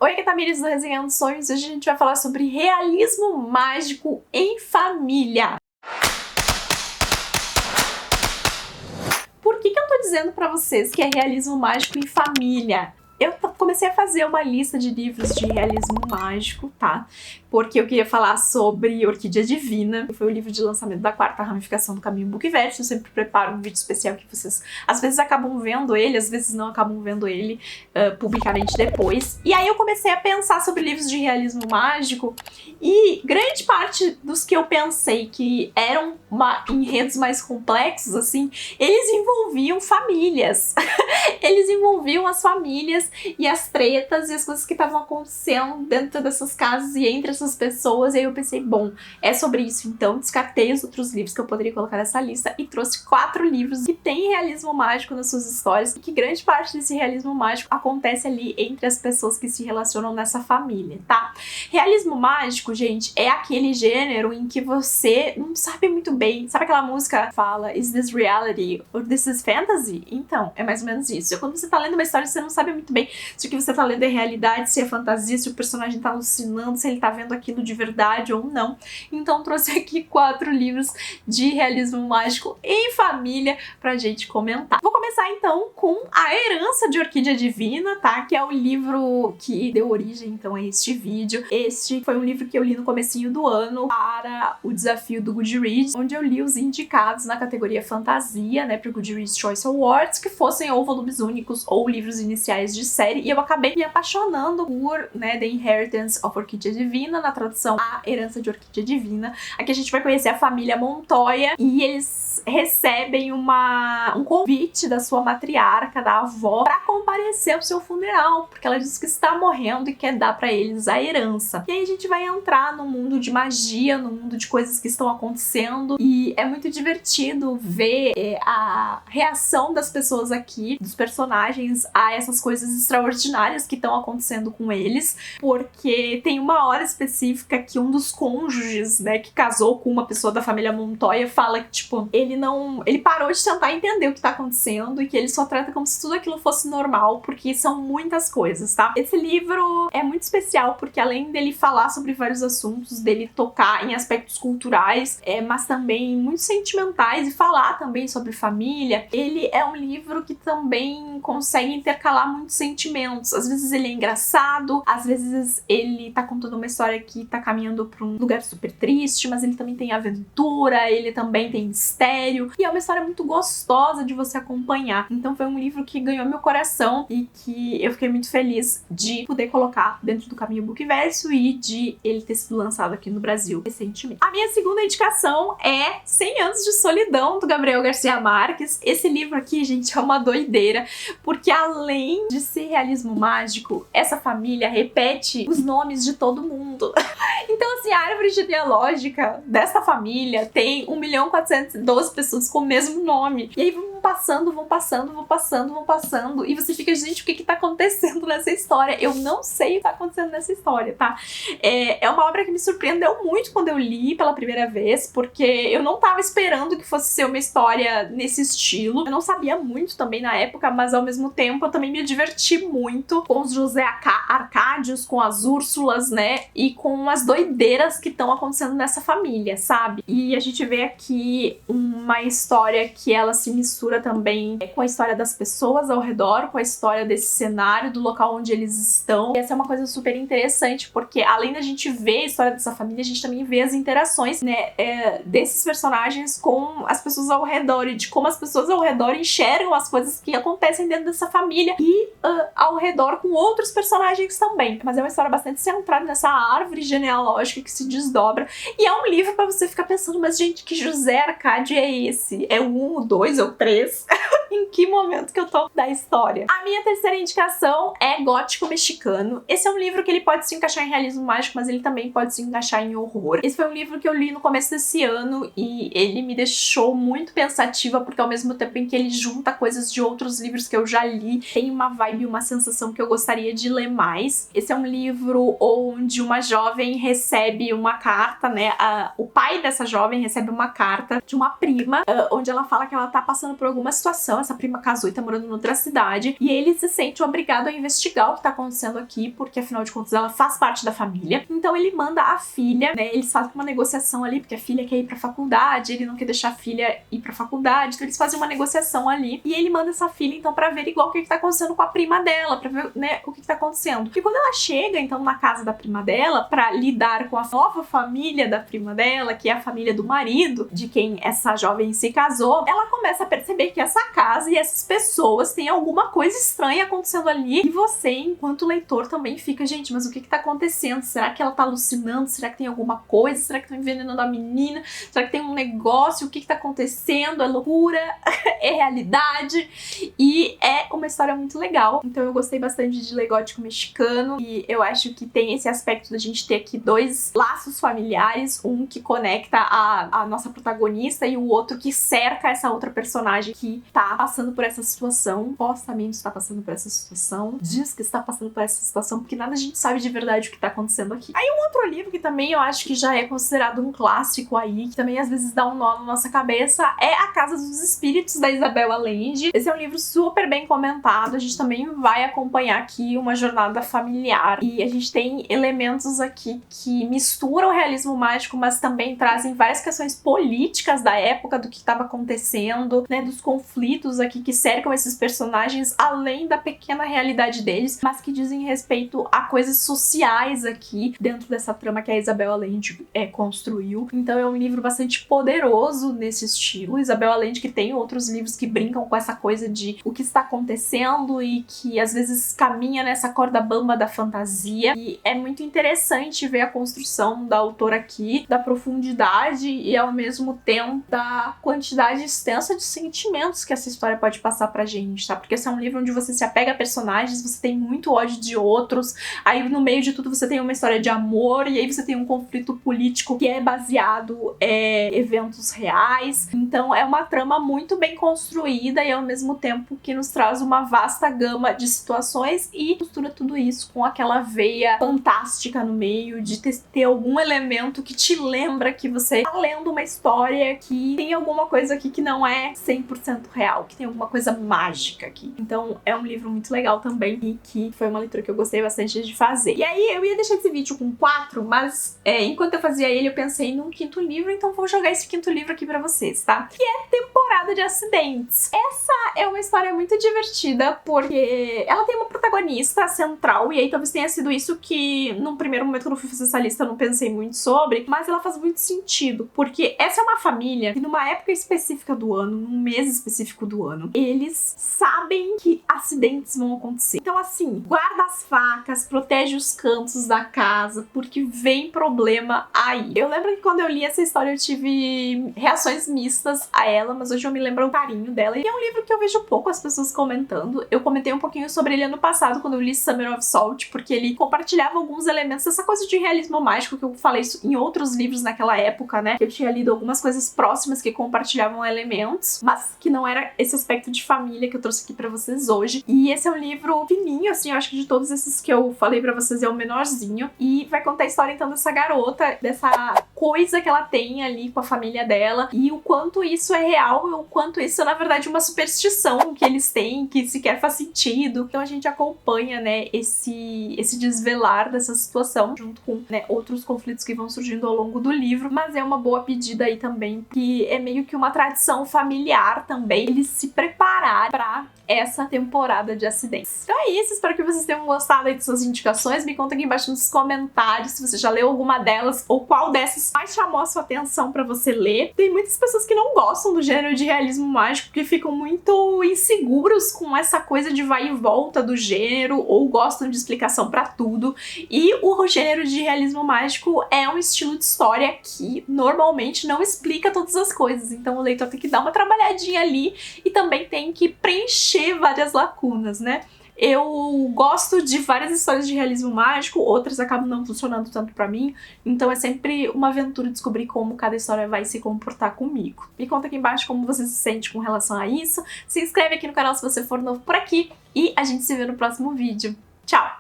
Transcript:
Oi, aqui é Tamires do Resenhando Sonhos e hoje a gente vai falar sobre realismo mágico em família. Por que eu tô dizendo pra vocês que é realismo mágico em família? Eu comecei a fazer uma lista de livros de realismo mágico, tá? Porque eu queria falar sobre Orquídea Divina, que foi o livro de lançamento da 4ª ramificação do Caminho Bookverso. Eu sempre preparo um vídeo especial que vocês, às vezes, acabam vendo ele, às vezes não acabam vendo ele publicamente depois. E aí eu comecei a pensar sobre livros de realismo mágico e grande parte dos que eu pensei que eram enredos mais complexos, assim, eles envolviam famílias. Eles envolviam as famílias e as tretas e as coisas que estavam acontecendo dentro dessas casas e entre essas pessoas. E aí eu pensei, bom, é sobre isso então. Descartei os outros livros que eu poderia colocar nessa lista e trouxe 4 livros que têm realismo mágico nas suas histórias e que grande parte desse realismo mágico acontece ali entre as pessoas que se relacionam nessa família, tá? Realismo mágico, gente, é aquele gênero em que você não sabe muito bem. Sabe aquela música que fala, is this reality or this is fantasy? Então, é mais ou menos isso. É quando você tá lendo uma história, você não sabe muito bem se o que você tá lendo é realidade, se é fantasia, se o personagem tá alucinando, se ele tá vendo aquilo de verdade ou não. Então trouxe aqui 4 livros de realismo mágico em família pra gente comentar. Vou começar então com A Herança de Orquídea Divina, tá? Que é o livro que deu origem então a este vídeo. Este foi um livro que eu li no comecinho do ano para o desafio do Goodreads, onde eu li os indicados na categoria fantasia, né, pro Goodreads Choice Awards, que fossem ou volumes únicos ou livros iniciais de série, e eu acabei me apaixonando por, né, The Inheritance of Orquídea Divina, na tradução A Herança de Orquídea Divina. Aqui a gente vai conhecer a família Montoya e eles recebem um convite da sua matriarca, da avó, para comparecer ao seu funeral, porque ela diz que está morrendo e quer dar para eles a herança. E aí a gente vai entrar no mundo de magia, no mundo de coisas que estão acontecendo, e é muito divertido ver a reação das pessoas aqui, dos personagens, a essas coisas extraordinárias que estão acontecendo com eles, porque tem uma hora específica que um dos cônjuges, né, que casou com uma pessoa da família Montoya, fala que, tipo, ele parou de tentar entender o que tá acontecendo e que ele só trata como se tudo aquilo fosse normal, porque são muitas coisas, tá? Esse livro é muito especial porque além dele falar sobre vários assuntos, dele tocar em aspectos culturais, mas também muito sentimentais, e falar também sobre família, ele é um livro que também consegue intercalar muitos sentimentos. Às vezes ele é engraçado, às vezes ele tá contando uma história que tá caminhando pra um lugar super triste, mas ele também tem aventura, ele também tem mistério, e é uma história muito gostosa de você acompanhar. Então foi um livro que ganhou meu coração e que eu fiquei muito feliz de poder colocar dentro do Caminho Bookverso e de ele ter sido lançado aqui no Brasil recentemente. A minha segunda indicação é 100 Anos de Solidão, do Gabriel Garcia Marques. Esse livro aqui, gente, é uma doideira, porque além de ser realismo mágico, essa família repete os nomes de todo mundo. Então, assim, a árvore genealógica dessa família tem 1.412 pessoas com o mesmo nome. E aí vão passando, e você fica, gente, o que tá acontecendo nessa história? Eu não sei o que tá acontecendo nessa história, tá? É uma obra que me surpreendeu muito quando eu li pela primeira vez, porque eu não tava esperando que fosse ser uma história nesse estilo. Eu não sabia muito também na época, mas ao mesmo tempo eu também me diverti muito com os José Arcádios, com as Úrsulas, né? E com as doideiras que estão acontecendo nessa família, sabe? E a gente vê aqui uma história que ela se mistura também com a história das pessoas ao redor, com a história desse cenário, do local onde eles estão. E essa é uma coisa super interessante, porque além da gente ver a história dessa família, a gente também vê as interações, né, desses personagens com as pessoas ao redor, e de como as pessoas ao redor enxergam as coisas que acontecem dentro dessa família e ao redor com outros personagens também. Mas é uma história bastante centrada nessa árvore genealógica que se desdobra, e é um livro pra você ficar pensando, mas gente, que José Arcádio é esse? É o 1, o 2 ou o 3? Em que momento que eu tô da história? A minha terceira indicação é Gótico Mexicano. Esse é um livro que ele pode se encaixar em realismo mágico, mas ele também pode se encaixar em horror. Esse foi um livro que eu li no começo desse ano e ele me deixou muito pensativa, porque ao mesmo tempo em que ele junta coisas de outros livros que eu já li, tem uma vibe, uma sensação que eu gostaria de ler mais. Esse é um livro onde uma jovem recebe uma carta, né? O pai dessa jovem recebe uma carta de uma prima, onde ela fala que ela tá passando por alguma situação. essa prima casou e tá morando em outra cidade, e ele se sente obrigado a investigar o que tá acontecendo aqui, porque afinal de contas ela faz parte da família. Então ele manda a filha, né, eles fazem uma negociação ali, porque a filha quer ir pra faculdade, ele não quer deixar a filha ir pra faculdade, então eles fazem uma negociação ali, e ele manda essa filha então pra averiguar o que tá acontecendo com a prima dela, pra ver, né, o que tá acontecendo. E quando ela chega então na casa da prima dela pra lidar com a nova família da prima dela, que é a família do marido de quem essa jovem se casou, ela começa a perceber que essa casa e essas pessoas têm alguma coisa estranha acontecendo ali, e você, enquanto leitor, também fica, gente, mas o que tá acontecendo? Será que ela tá alucinando? Será que tem alguma coisa? Será que estão envenenando a menina? Será que tem um negócio? O que tá acontecendo? É loucura? É realidade? E é uma história muito legal, então eu gostei bastante de ler gótico mexicano, e eu acho que tem esse aspecto da gente ter aqui dois laços familiares, um que conecta a nossa protagonista e o outro que cerca essa outra personagem que tá passando por essa situação, supostamente está passando por essa situação, diz que está passando por essa situação, porque nada a gente sabe de verdade o que tá acontecendo aqui. Aí um outro livro que também eu acho que já é considerado um clássico aí, que também às vezes dá um nó na nossa cabeça, é A Casa dos Espíritos, da Isabel Allende. Esse é um livro super bem comentado, a gente também vai acompanhar aqui uma jornada familiar, e a gente tem elementos aqui que misturam o realismo mágico, mas também trazem várias questões políticas da época, do que estava acontecendo, né, dos conflitos aqui que cercam esses personagens, além da pequena realidade deles, mas que dizem respeito a coisas sociais aqui dentro dessa trama que a Isabel Allende construiu. Então é um livro bastante poderoso nesse estilo. Isabel Allende, que tem outros livros que brincam com essa coisa de o que está acontecendo e que às vezes caminha nessa corda bamba da fantasia, e é muito interessante ver a construção da autora aqui, da profundidade e ao mesmo tempo da quantidade extensa de sentimentos que essa história pode passar pra gente, tá? Porque esse é um livro onde você se apega a personagens, você tem muito ódio de outros, aí no meio de tudo você tem uma história de amor, e aí você tem um conflito político que é baseado em eventos reais. Então é uma trama muito bem construída e ao mesmo tempo que nos traz uma vasta gama de situações e costura tudo isso com aquela veia fantástica no meio, de ter algum elemento que te lembra que você tá lendo uma história que tem alguma coisa aqui que não é 100% real, que tem alguma coisa mágica aqui. Então é um livro muito legal também, e que foi uma leitura que eu gostei bastante de fazer. E aí eu ia deixar esse vídeo com 4, mas enquanto eu fazia ele eu pensei num 5º livro, então vou jogar esse 5º livro aqui pra vocês, tá? Que é Temporada de Acidentes. Essa é uma história muito divertida, porque ela tem uma protagonista central, e aí talvez tenha sido isso que num primeiro momento quando eu fui fazer essa lista eu não pensei muito sobre, mas ela faz muito sentido, porque essa é uma família que numa época específica do ano, num mês específico do ano, eles sabem que acidentes vão acontecer. Então assim, guarda as facas, protege os cantos da casa, porque vem problema aí. Eu lembro que quando eu li essa história eu tive reações mistas a ela, mas hoje eu me lembro o carinho dela, e é um livro que eu vejo pouco as pessoas comentando. Eu comentei um pouquinho sobre ele ano passado quando eu li Summer of Salt, porque ele compartilhava alguns elementos dessa coisa de realismo mágico, que eu falei isso em outros livros naquela época, né? Eu tinha lido algumas coisas próximas que compartilhavam elementos, mas que não era esse aspecto de família que eu trouxe aqui pra vocês hoje. E esse é um livro fininho, assim, eu acho que de todos esses que eu falei pra vocês é o menorzinho, e vai contar a história então dessa garota, dessa coisa que ela tem ali com a família dela, e o quanto isso é real e o quanto isso é na verdade uma superstição que eles têm, que sequer faz sentido. Então a gente acompanha, né, esse desvelar dessa situação, junto com, né, outros conflitos que vão surgindo ao longo do livro, mas é uma boa pedida aí também, que é meio que uma tradição familiar também, eles se preparar pra essa temporada de acidentes. Então é isso, espero que vocês tenham gostado aí de suas indicações. Me conta aqui embaixo nos comentários se você já leu alguma delas ou qual dessas mais chamou a sua atenção pra você ler. Tem muitas pessoas que não gostam do gênero de realismo mágico, que ficam muito inseguros com essa coisa de vai e volta do gênero, ou gostam de explicação pra tudo. E o gênero de realismo mágico é um estilo de história que normalmente não explica todas as coisas, então o leitor tem que dar uma trabalhadinha ali e também tem que preencher várias lacunas, né? Eu gosto de várias histórias de realismo mágico, outras acabam não funcionando tanto pra mim, então é sempre uma aventura descobrir como cada história vai se comportar comigo. Me conta aqui embaixo como você se sente com relação a isso, se inscreve aqui no canal se você for novo por aqui, e a gente se vê no próximo vídeo. Tchau!